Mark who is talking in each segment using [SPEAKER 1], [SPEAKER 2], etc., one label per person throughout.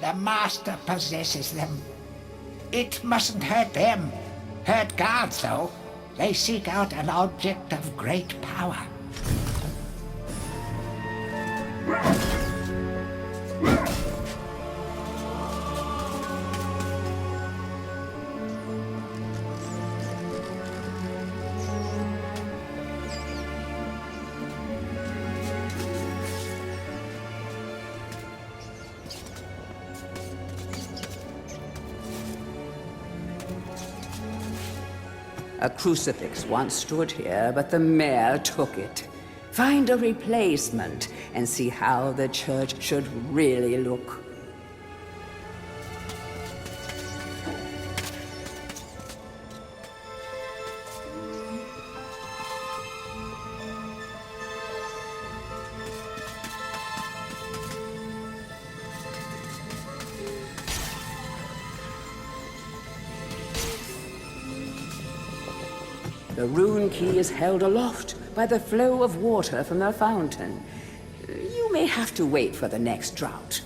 [SPEAKER 1] The Master possesses them. It mustn't hurt them. Hurt guards, though. They seek out an object of great power.
[SPEAKER 2] A crucifix once stood here, but the mayor took it. Find a replacement and see how the church should really look. The rune key is held aloft by the flow of water from the fountain. You may have to wait for the next drought.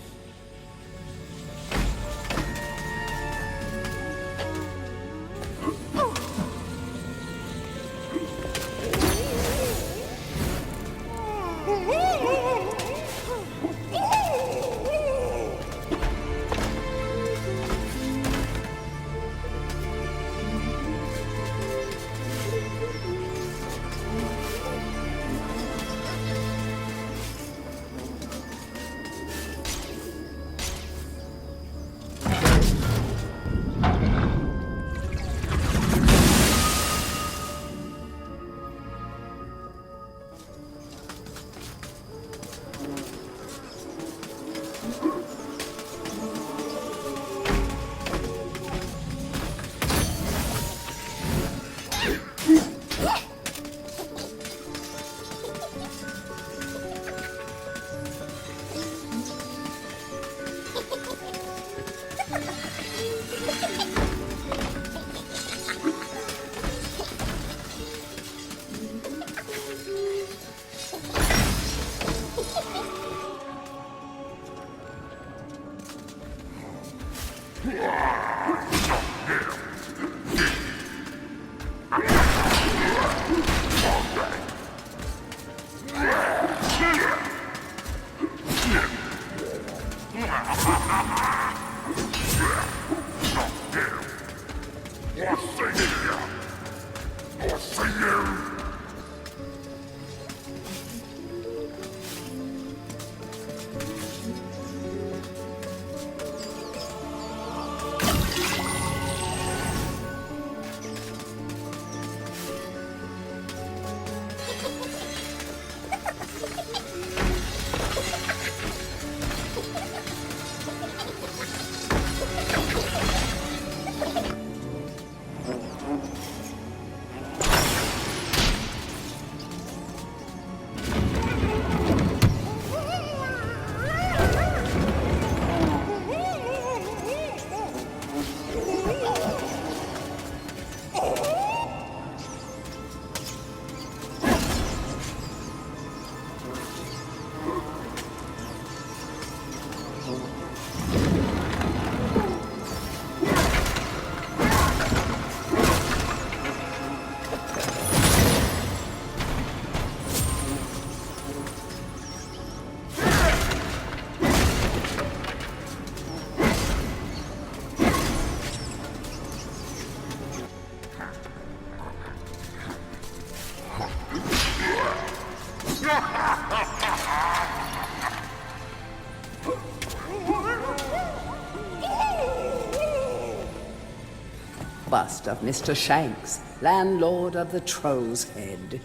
[SPEAKER 2] Bust of Mr. Shanks, landlord of the Troll's Head.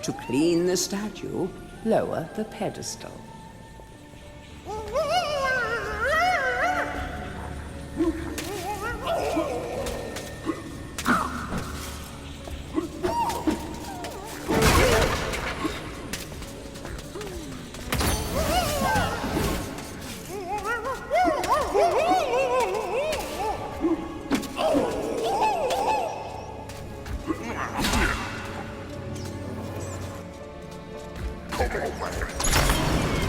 [SPEAKER 2] To clean the statue, lower the pedestal.
[SPEAKER 3] Come on, man.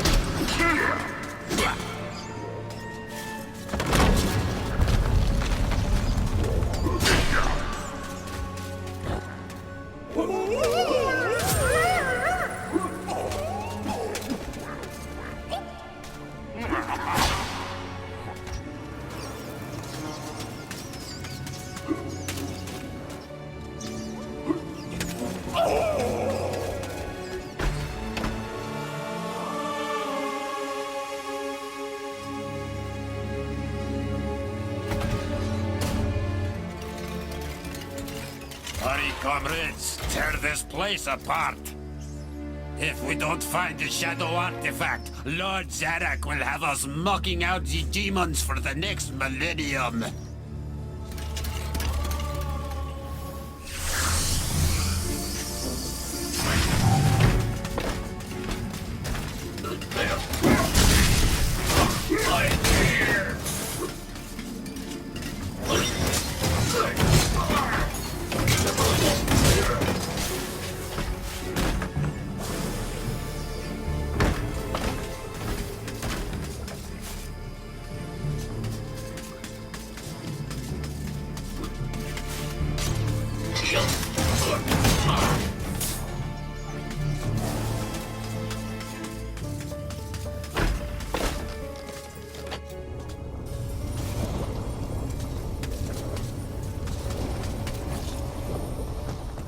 [SPEAKER 3] Hurry, comrades, tear this place apart. If we don't find the shadow artifact, Lord Zarek will have us mocking out the demons for the next millennium.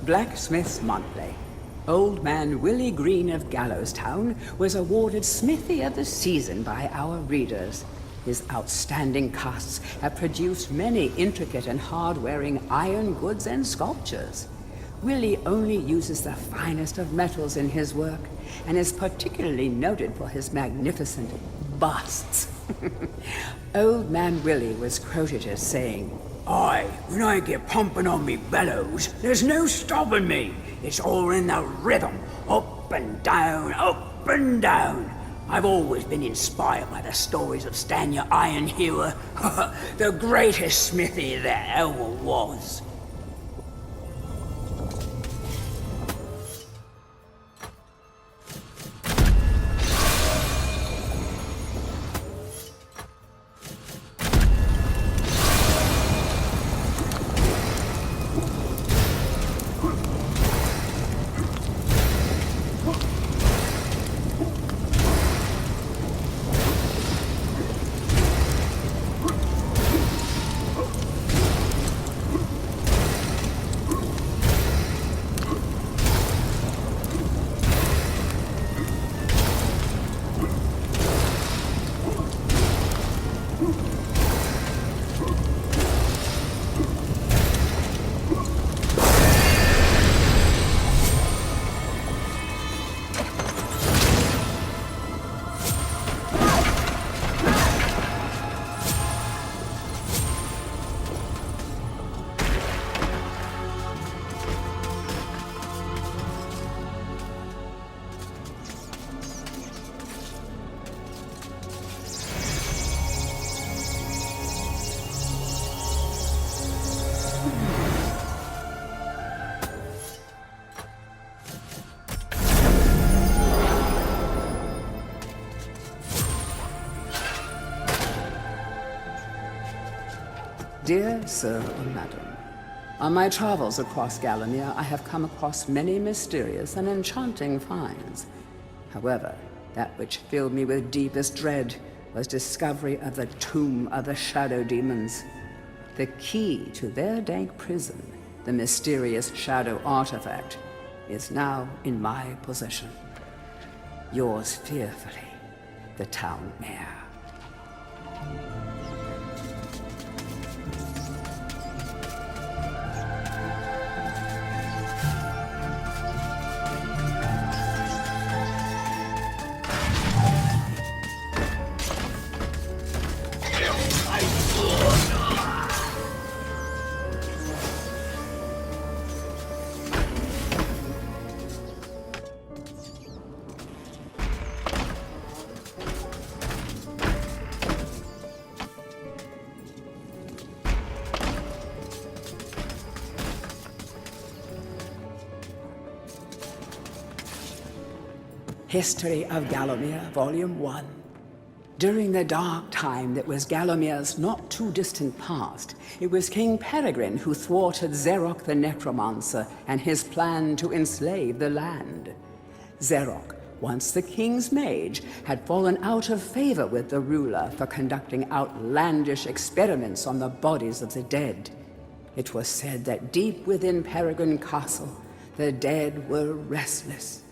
[SPEAKER 2] Blacksmith's Monthly. Old man Willie Green of Gallowstown was awarded Smithy of the Season by our readers. His outstanding casts have produced many intricate and hard-wearing iron goods and sculptures. Willie only uses the finest of metals in his work, and is particularly noted for his magnificent busts. Old man Willie was quoted as saying, "Aye, when I get pumping on me bellows, there's no stopping me. It's all in the rhythm, up and down, up and down. I've always been inspired by the stories of Stan your Iron Hewer, the greatest smithy there ever was." Dear Sir and Madam, on my travels across Gallowmere, I have come across many mysterious and enchanting finds. However, that which filled me with deepest dread was discovery of the tomb of the Shadow Demons. The key to their dank prison, the mysterious Shadow Artifact, is now in my possession. Yours fearfully, the Town Mayor. History of Gallowmere, Volume 1. During the dark time that was Gallowmere's not too distant past, it was King Peregrine who thwarted Zarok the Necromancer and his plan to enslave the land. Zarok, once the king's mage, had fallen out of favor with the ruler for conducting outlandish experiments on the bodies of the dead. It was said that deep within Peregrine Castle, the dead were restless.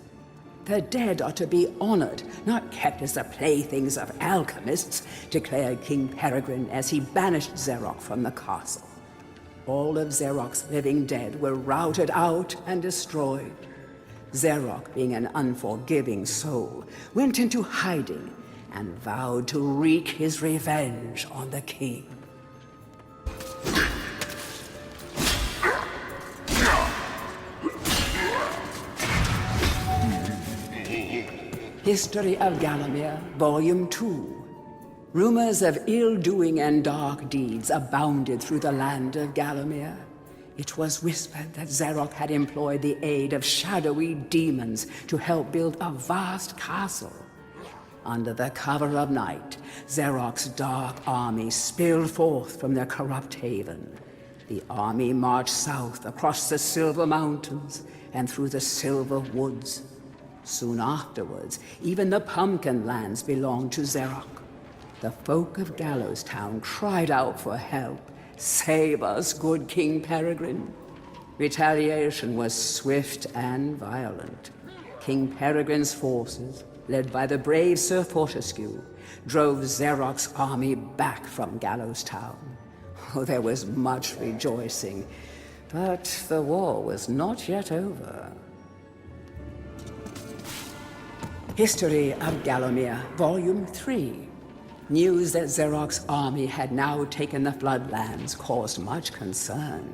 [SPEAKER 2] The dead are to be honored, not kept as the playthings of alchemists, declared King Peregrine as he banished Zarok from the castle. all of Xeroc's living dead were routed out and destroyed. Xeroc, being an unforgiving soul, went into hiding and vowed to wreak his revenge on the king. History of Gallowmere, Volume 2. Rumors of ill-doing and dark deeds abounded through the land of Gallowmere. It was whispered that Xeroc had employed the aid of shadowy demons to help build a vast castle. Under the cover of night, Xeroc's dark army spilled forth from their corrupt haven. The army marched south across the Silver Mountains and through the Silver Woods. Soon afterwards, even the Pumpkin Lands belonged to Xeroc. The folk of Gallows Town cried out for help. "Save us, good King Peregrine." Retaliation was swift and violent. King Peregrine's forces, led by the brave Sir Fortescue, drove Xeroc's army back from Gallows Town. Oh, there was much rejoicing, but the war was not yet over. History of Gallowmere, Volume 3. News that Xeroc's army had now taken the Floodlands caused much concern.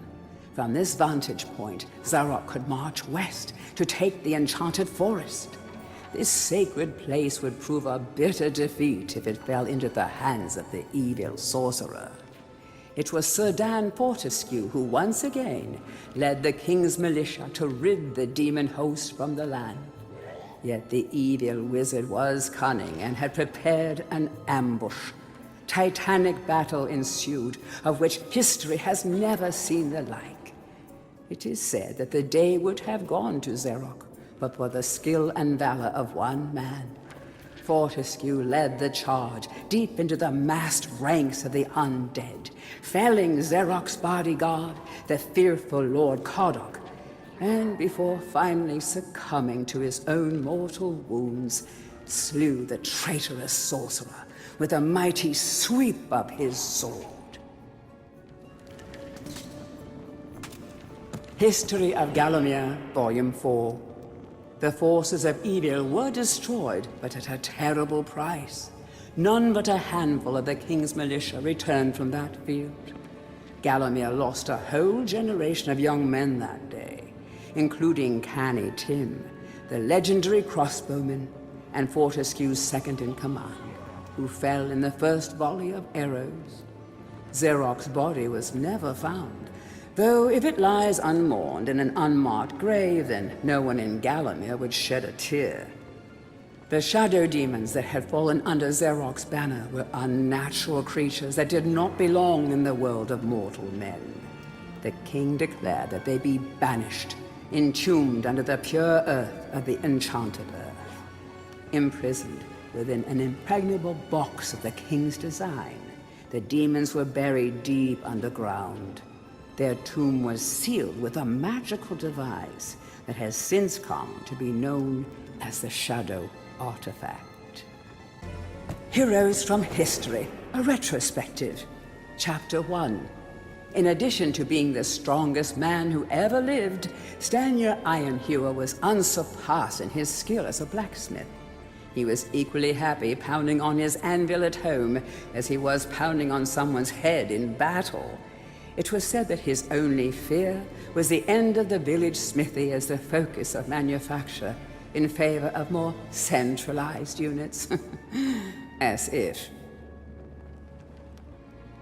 [SPEAKER 2] From this vantage point, Xeroc could march west to take the Enchanted Forest. This sacred place would prove a bitter defeat if it fell into the hands of the evil sorcerer. It was Sir Dan Fortescue who once again led the king's militia to rid the demon host from the land. Yet the evil wizard was cunning and had prepared an ambush. Titanic battle ensued, of which history has never seen the like. It is said that the day would have gone to Xeroc, but for the skill and valor of one man. Fortescue led the charge deep into the massed ranks of the undead, felling Xeroc's bodyguard, the fearful Lord Coddoc, and before finally succumbing to his own mortal wounds, slew the traitorous sorcerer with a mighty sweep of his sword. History of Gallowmere, Volume 4. The forces of evil were destroyed, but at a terrible price. None but a handful of the king's militia returned from that field. Gallowmere lost a whole generation of young men that day, including Canny Tim, the legendary crossbowman, and Fortescue's second-in-command, who fell in the first volley of arrows. Xeroc's body was never found, though if it lies unmourned in an unmarked grave, then no one in Gallowmere would shed a tear. The shadow demons that had fallen under Xeroc's banner were unnatural creatures that did not belong in the world of mortal men. The king declared that they be banished, entombed under the pure earth of the enchanted earth. Imprisoned within an impregnable box of the king's design, the demons were buried deep underground. Their tomb was sealed with a magical device that has since come to be known as the Shadow Artifact. Heroes from History, a retrospective. Chapter 1. In addition to being the strongest man who ever lived, Stanier Ironhewer was unsurpassed in his skill as a blacksmith. He was equally happy pounding on his anvil at home as he was pounding on someone's head in battle. It was said that his only fear was the end of the village smithy as the focus of manufacture in favor of more centralized units. As if.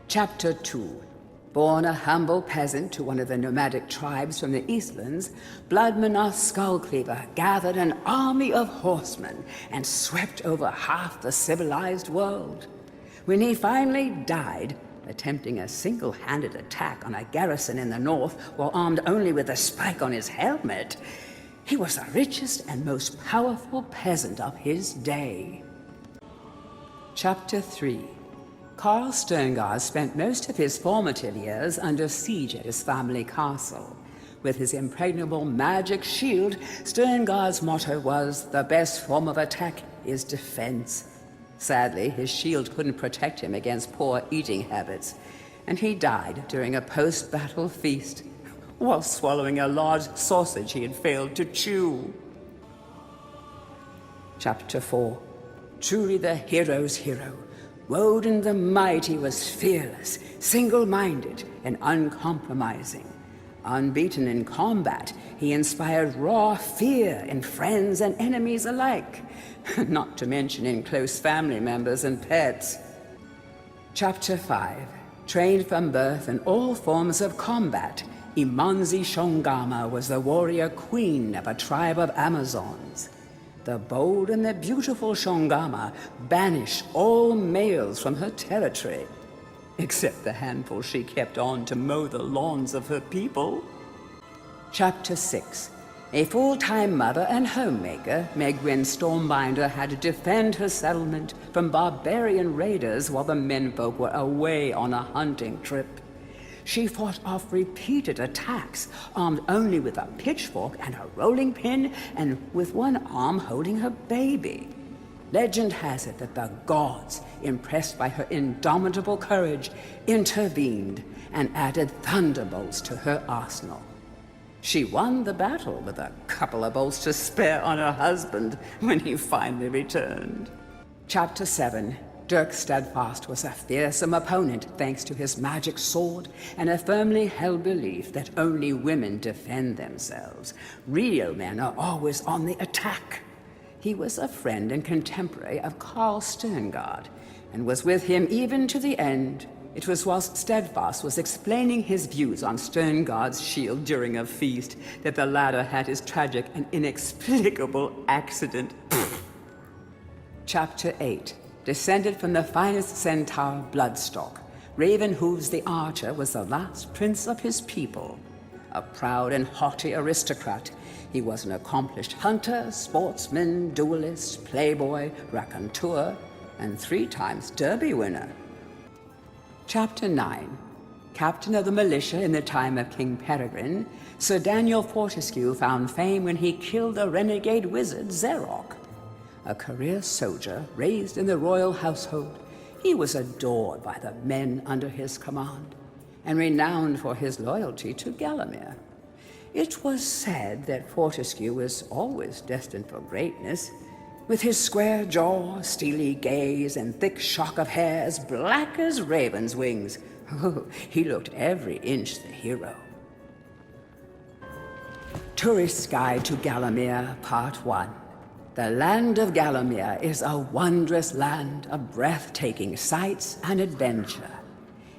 [SPEAKER 2] Chapter 2. Born a humble peasant to one of the nomadic tribes from the Eastlands, Bloodmanoth Skullcleaver gathered an army of horsemen and swept over half the civilized world. When he finally died, attempting a single-handed attack on a garrison in the north while armed only with a spike on his helmet, he was the richest and most powerful peasant of his day. Chapter 3. Carl Sterngard spent most of his formative years under siege at his family castle. With his impregnable magic shield, Sterngard's motto was, "The best form of attack is defense." Sadly, his shield couldn't protect him against poor eating habits, and he died during a post-battle feast while swallowing a large sausage he had failed to chew. Chapter 4. Truly the hero's hero, Woden the Mighty was fearless, single-minded, and uncompromising. Unbeaten in combat, he inspired raw fear in friends and enemies alike, not to mention in close family members and pets. Chapter 5. Trained from birth in all forms of combat, Imanzi Shongama was the warrior queen of a tribe of Amazons. The bold and the beautiful Shongama banished all males from her territory, except the handful she kept on to mow the lawns of her people. Chapter 6. A full-time mother and homemaker, Megwin Stormbinder had to defend her settlement from barbarian raiders while the menfolk were away on a hunting trip. She fought off repeated attacks, armed only with a pitchfork and a rolling pin, and with one arm holding her baby. Legend has it that the gods, impressed by her indomitable courage, intervened and added thunderbolts to her arsenal. She won the battle with a couple of bolts to spare on her husband when he finally returned. Chapter 7. Dirk Steadfast was a fearsome opponent thanks to his magic sword and a firmly held belief that only women defend themselves. Real men are always on the attack. He was a friend and contemporary of Karl Sterngard, and was with him even to the end. It was whilst Steadfast was explaining his views on Sterngard's shield during a feast that the latter had his tragic and inexplicable accident. Chapter 8. Descended from the finest centaur bloodstock, Ravenhooves the Archer was the last prince of his people. A proud and haughty aristocrat, he was an accomplished hunter, sportsman, duelist, playboy, raconteur, and 3 times Derby winner. Chapter 9. Captain of the militia in the time of King Peregrine, Sir Daniel Fortescue found fame when he killed the renegade wizard Zerok. A career soldier raised in the royal household, he was adored by the men under his command, and renowned for his loyalty to Gallowmere. It was said that Fortescue was always destined for greatness. With his square jaw, steely gaze, and thick shock of hair as black as raven's wings, he looked every inch the hero. Tourist's Guide to Gallowmere, Part 1. The land of Gallowmere is a wondrous land of breathtaking sights and adventure.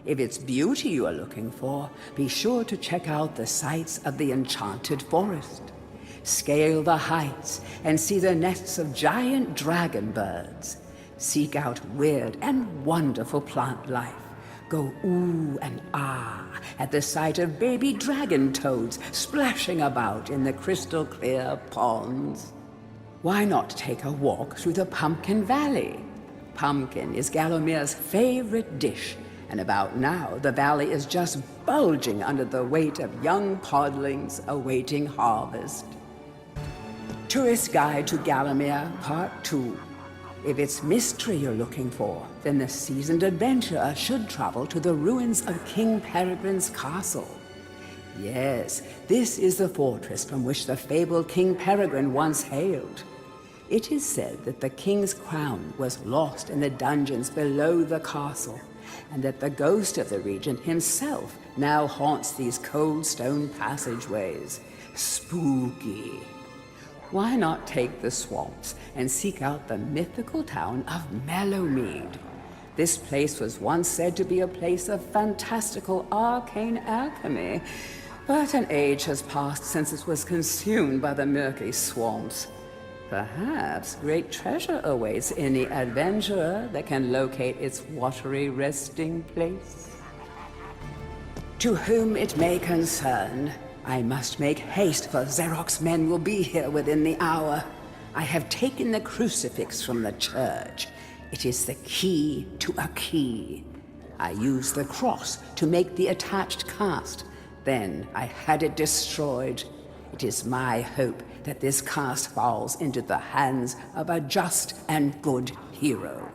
[SPEAKER 2] If it's beauty you are looking for, be sure to check out the sights of the Enchanted Forest. Scale the heights and see the nests of giant dragon birds. Seek out weird and wonderful plant life. Go ooh and ah at the sight of baby dragon toads splashing about in the crystal clear ponds. Why not take a walk through the Pumpkin Valley? Pumpkin is Gallowmere's favorite dish, and about now the valley is just bulging under the weight of young podlings awaiting harvest. Tourist Guide to Gallowmere, Part 2. If it's mystery you're looking for, then the seasoned adventurer should travel to the ruins of King Peregrine's castle. Yes, this is the fortress from which the fabled King Peregrine once hailed. It is said that the king's crown was lost in the dungeons below the castle, and that the ghost of the regent himself now haunts these cold stone passageways. Spooky. Why not take the swamps and seek out the mythical town of Mellowmead? This place was once said to be a place of fantastical arcane alchemy, but an age has passed since it was consumed by the murky swamps. Perhaps great treasure awaits any adventurer that can locate its watery resting place. To whom it may concern, I must make haste, for Zerok's men will be here within the hour. I have taken the crucifix from the church. It is the key to a key. I used the cross to make the attached cast. Then I had it destroyed. It is my hope that this cast falls into the hands of a just and good hero.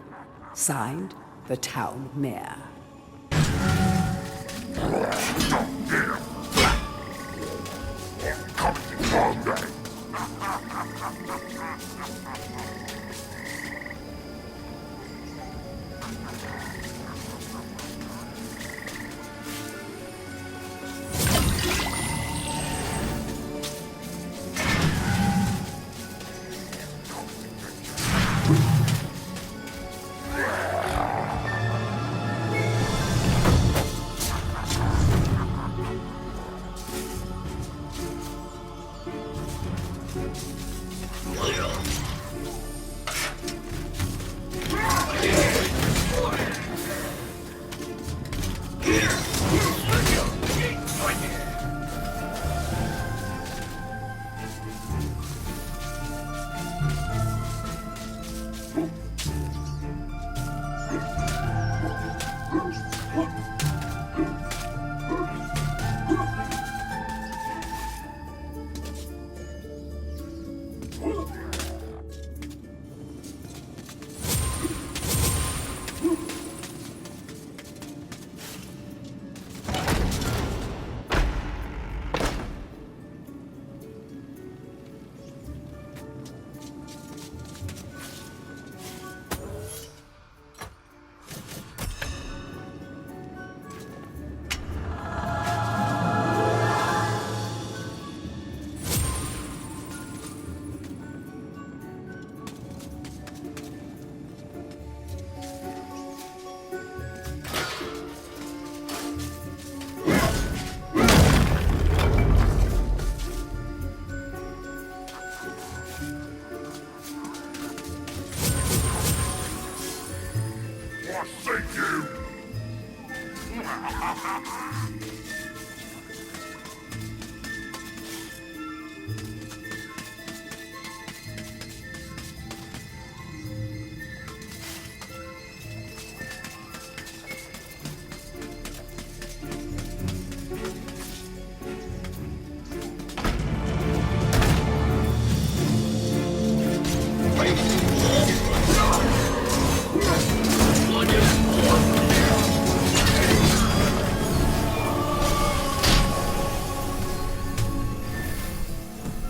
[SPEAKER 2] Signed, the town mayor.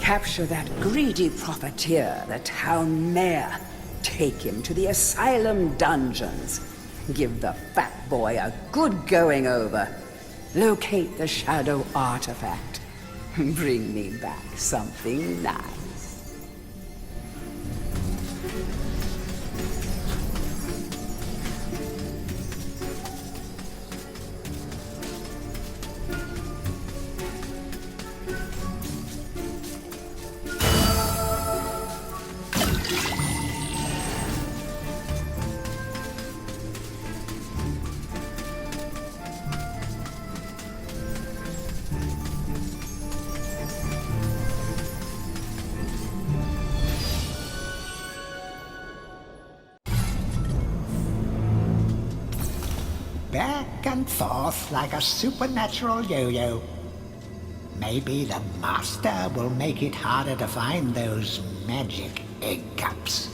[SPEAKER 2] Capture that greedy profiteer, the town mayor. Take him to the asylum dungeons. Give the fat boy a good going over. Locate the shadow artifact. Bring me back something nice.
[SPEAKER 1] Back and forth like a supernatural yo-yo. Maybe the master will make it harder to find those magic egg cups.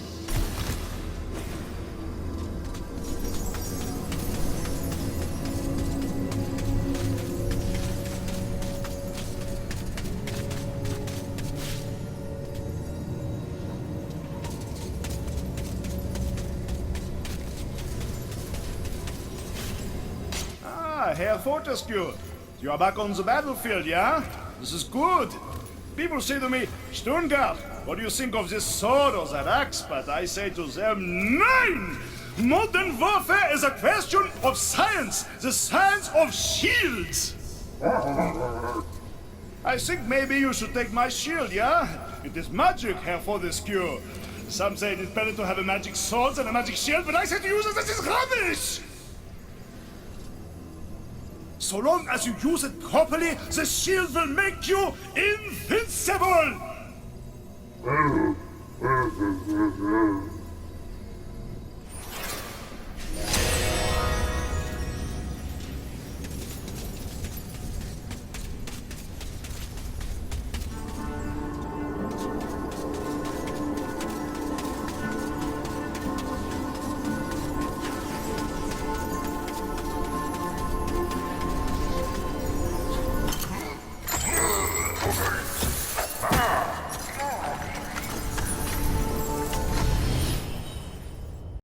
[SPEAKER 4] Herr Fortescue, you are back on the battlefield, yeah? This is good. People say to me, Stungard, what do you think of this sword or that axe? But I say to them, Nein! Modern warfare is a question of science, the science of shields. I think maybe you should take my shield, yeah? It is magic, Herr Fortescue. Some say it is better to have a magic sword than a magic shield, but I say to you that this is rubbish! So long as you use it properly, the shield will make you invincible!